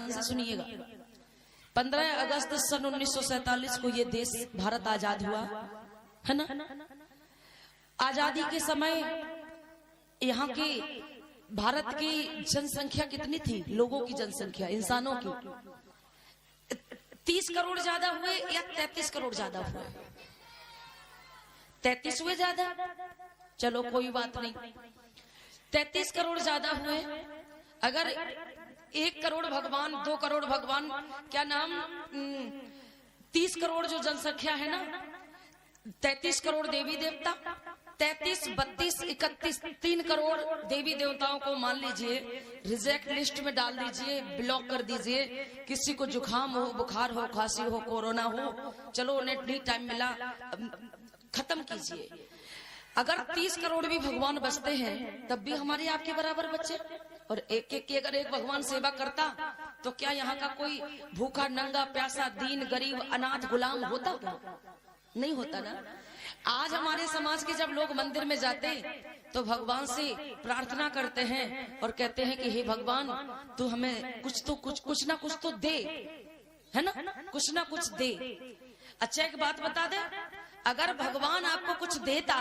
ध्यान से सुनिएगा। 15 अगस्त सन 1947 को ये देश भारत आजाद हुआ है ना। आजादी के समय यहाँ की भारत की जनसंख्या कितनी थी? लोगों की जनसंख्या, इंसानों की 30 करोड़ ज्यादा हुए या 33 करोड़ ज्यादा हुए? 33 हुए ज्यादा, चलो कोई बात नहीं, 33 करोड़ ज्यादा हुए। अगर 1 करोड़ भगवान, 2 करोड़ भगवान, क्या नाम, 30 करोड़ जो जनसंख्या है ना, 33 करोड़ देवी देवता, 33, 32, 31, 3 करोड़ देवी देवताओं को मान लीजिए रिजेक्ट लिस्ट में डाल दीजिए, ब्लॉक कर दीजिए। किसी को जुखाम हो, बुखार हो, खांसी हो, कोरोना हो, चलो उन्हें नहीं टाइम मिला, खत्म कीजिए। अगर 30 करोड़ भी भगवान बचते हैं तब भी हमारे आपके बराबर बच्चे, और एक एक की अगर एक भगवान सेवा करता तो क्या यहाँ का कोई भूखा, नंगा, प्यासा, दीन, गरीब, अनाथ, गुलाम होता क्या? नहीं होता ना। आज हमारे समाज के जब लोग मंदिर में जाते तो भगवान से प्रार्थना करते हैं और कहते हैं कि हे भगवान तू हमें कुछ ना कुछ तो दे, है ना, कुछ ना कुछ दे। अच्छा एक बात बता दे, अगर भगवान आपको कुछ देता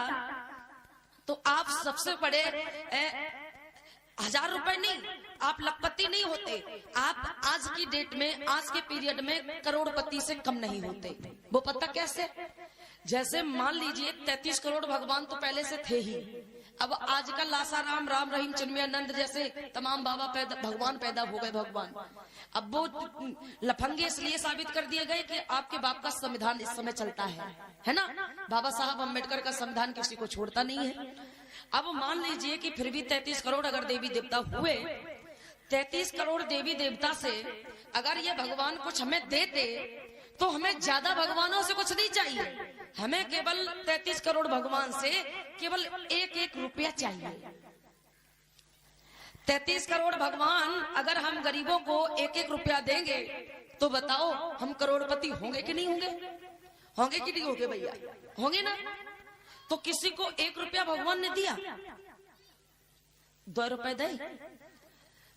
तो आप सबसे बड़े 1000 रुपए नहीं, आप लखपति नहीं होते, आप आज की डेट में, आज के पीरियड में करोड़पति से कम नहीं होते। वो पता कैसे? जैसे मान लीजिए 33 करोड़ भगवान तो पहले से थे ही, अब आजकल लासाराम, राम रहीम, चिन्मयानंद जैसे तमाम बाबा भगवान पैदा हो गए। भगवान अब वो लफंगे इसलिए साबित कर दिए गए कि आपके बाप का संविधान इस समय चलता है ना। बाबा साहब अम्बेडकर का संविधान किसी को छोड़ता नहीं है। अब मान लीजिए कि फिर भी 33 करोड़ अगर देवी देवता हुए, 33 करोड़ देवी देवता से अगर ये भगवान कुछ हमें देते तो हमें ज्यादा भगवानों से कुछ नहीं चाहिए, हमें केवल 33 करोड़ भगवान से केवल 1-1 रुपया चाहिए। 33 करोड़ भगवान अगर हम गरीबों को 1-1 रुपया देंगे तो बताओ हम करोड़पति होंगे कि नहीं होंगे? होंगे कि नहीं होंगे भैया? होंगे ना। तो किसी को 1 रुपया भगवान ने दिया, 2 रुपए दे,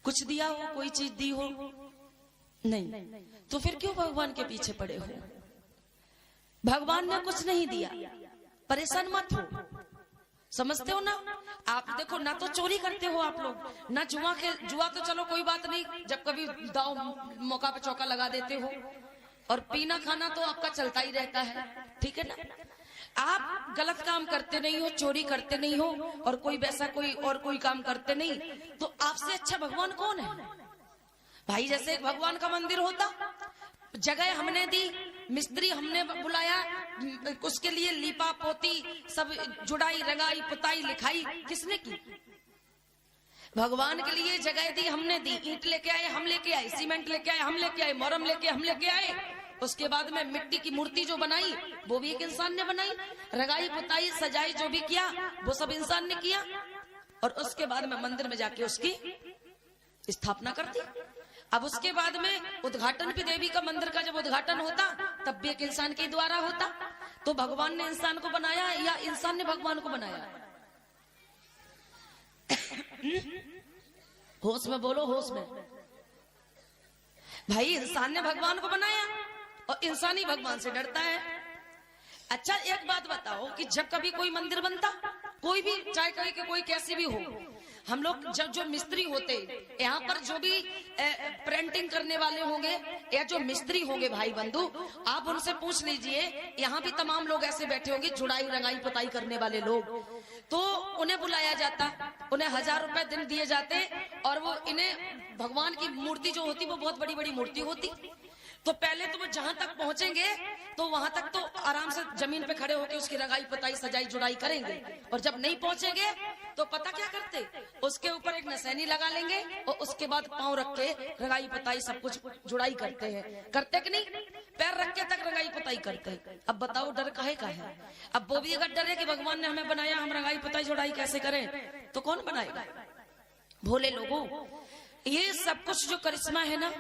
कुछ दिया हो, कोई चीज दी हो? नहीं। तो फिर क्यों भगवान के पीछे पड़े हो? भगवान ने कुछ नहीं दिया, परेशान मत हो, समझते हो ना। आप देखो ना, तो चोरी करते हो आप लोग, ना जुआ तो चलो कोई बात नहीं, जब कभी दाव मौका पे चौका लगा देते हो, और पीना खाना तो आपका चलता ही रहता है, ठीक है ना। आप गलत काम करते नहीं हो, चोरी करते नहीं हो, और कोई वैसा कोई काम करते नहीं, तो आपसे अच्छा भगवान कौन है भाई? जैसे एक भगवान का मंदिर होता, जगह हमने दी, मिस्त्री हमने बुलाया, उसके लिए लीपा पोती सब, जुड़ाई, रंगाई, पुताई, लिखाई किसने की? भगवान के लिए जगह दी हमने दी, ईंट लेके आए हम, लेके आए सीमेंट, लेके आए हम, लेके आए मोरम, लेके हम लेके आए। उसके बाद में मिट्टी की मूर्ति जो बनाई वो भी एक इंसान ने बनाई, रंगाई, पुताई, सजाई, जो भी किया वो सब इंसान ने किया, और उसके बाद में मंदिर में जाके उसकी स्थापना कर दी। अब उसके बाद में उद्घाटन भी, देवी का मंदिर का जब उद्घाटन होता तब भी एक इंसान के द्वारा होता। तो भगवान ने इंसान को बनाया या इंसान ने भगवान को बनाया? होश में बोलो, होश में भाई। इंसान ने भगवान को बनाया और इंसान ही भगवान से डरता है। अच्छा एक बात बताओ कि जब कभी कोई मंदिर बनता, कोई भी, चाहे कहे कि कोई कैसी भी हो, हम लोग जब जो मिस्त्री होते, यहाँ पर जो भी प्रिंटिंग करने वाले होंगे या जो मिस्त्री होंगे भाई बंधु, आप उनसे पूछ लीजिए, यहाँ भी तमाम लोग ऐसे बैठे होंगे, जुड़ाई, रंगाई, पुताई करने वाले लोग, तो उन्हें बुलाया जाता, उन्हें 1000 रुपए दिन दिए जाते, और वो इन्हें भगवान की मूर्ति जो होती वो बहुत बड़ी बड़ी मूर्ति होती। तो पहले तो वो जहां तक पहुंचेंगे तो वहां तक तो आराम से जमीन पे खड़े होकर उसकी रंगाई, पुताई, सजाई, जुड़ाई करेंगे, और जब नहीं पहुंचेंगे तो पता क्या करते, उसके ऊपर एक नसैनी लगा लेंगे और उसके बाद पांव रख के रंगाई, पुताई सब कुछ जुड़ाई करते हैं। करते कि नहीं? पैर रख के तक रंगाई, पुताई करते हैं। अब बताओ डर काहे का है? अब वो भी अगर डरे कि भगवान ने हमें बनाया, हम रंगाई, पुताई, जुड़ाई कैसे करें, तो कौन बनाएगा? भोले लोगों, ये सब कुछ जो करिश्मा है ना,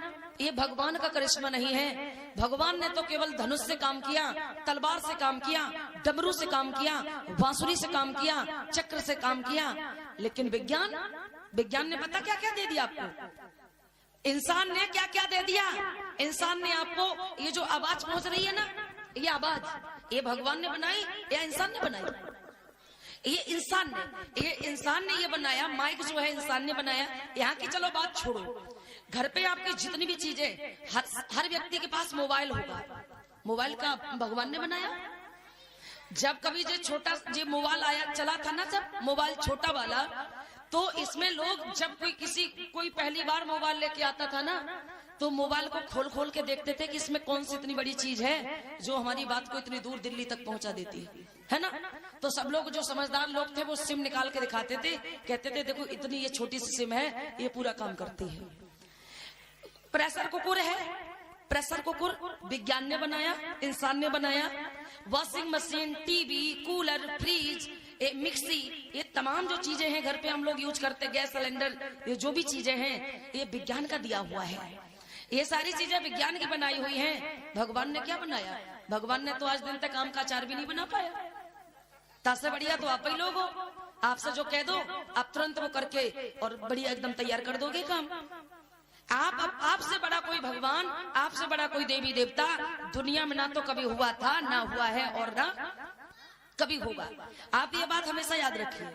ये भगवान का करिश्मा नहीं है। भगवान ने तो केवल धनुष से काम किया, तलवार से काम किया, डमरू से काम किया, बांसुरी से काम किया, चक्र से काम किया। लेकिन विज्ञान ने पता क्या क्या दे दिया आपको? इंसान ने क्या क्या दे दिया। इंसान ने आपको ये जो आवाज पहुंच रही है ना, ये आवाज ये भगवान ने बनाई या इंसान ने बनाई? ये इंसान ने ये बनाया। माइक जो है इंसान ने बनाया। यहाँ की चलो बात छोड़ो, घर पे आपकी जितनी भी चीजें, हर व्यक्ति के पास मोबाइल होगा। मोबाइल का भगवान ने बनाया। जब कभी जो छोटा जो मोबाइल आया चला था ना, जब मोबाइल छोटा वाला, तो इसमें लोग जब कोई पहली बार मोबाइल लेके आता था ना, तो मोबाइल को खोल खोल के देखते थे कि इसमें कौन सी इतनी बड़ी चीज है जो हमारी बात को इतनी दूर दिल्ली तक पहुंचा देती है ना। तो सब लोग जो समझदार लोग थे वो सिम निकाल के दिखाते थे, कहते थे देखो इतनी ये छोटी सी सिम है, ये पूरा काम करती है। प्रेशर कुकर है, प्रेशर कुकर विज्ञान ने बनाया, इंसान ने बनाया। Washing machine, TV, cooler, fridge, mixie, ये तमाम जो चीजें हैं घर पे हम लोग यूज करते, गैस सिलेंडर, ये जो भी चीजें हैं ये विज्ञान का दिया हुआ है। ये सारी चीजें विज्ञान की बनाई हुई हैं। भगवान ने क्या बनाया? भगवान ने तो आज दिन तक आम का अचार भी नहीं बना पाया। तासे बढ़िया तो आप ही लोग हो। आपसे जो कह दो आप तुरंत वो करके और बढ़िया एकदम तैयार कर दोगे काम। आपसे बड़ा कोई भगवान, आपसे बड़ा कोई देवी देवता दुनिया में ना तो कभी हुआ था, ना हुआ है और ना कभी होगा। आप ये बात हमेशा याद रखिए।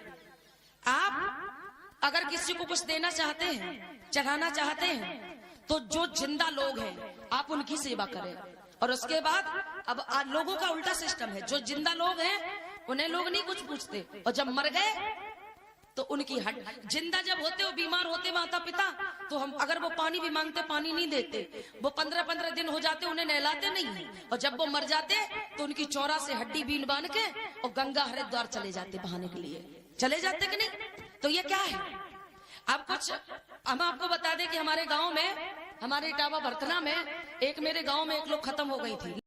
आप अगर किसी को कुछ देना चाहते हैं, चढ़ाना चाहते हैं, तो जो जिंदा लोग हैं आप उनकी सेवा करें। और उसके बाद अब लोगों का उल्टा सिस्टम है। जो जिंदा लोग हैं उन्हें लोग नहीं कुछ पूछते, और जब मर गए तो उनकी जिंदा जब होते, वो बीमार होते माता पिता, तो हम अगर वो पानी भी मांगते पानी नहीं देते। वो 15-15 दिन हो जाते उन्हें नहलाते नहीं। और जब वो मर जाते तो उनकी चौरा से हड्डी बीन बांध के और गंगा हरिद्वार चले जाते बहाने के लिए। चले जाते कि नहीं? तो ये क्या है? अब कुछ हम आपको बता दें कि हमारे गांव में, हमारे इटावा भरतना में, एक मेरे गांव में एक लोग खत्म हो गई थी।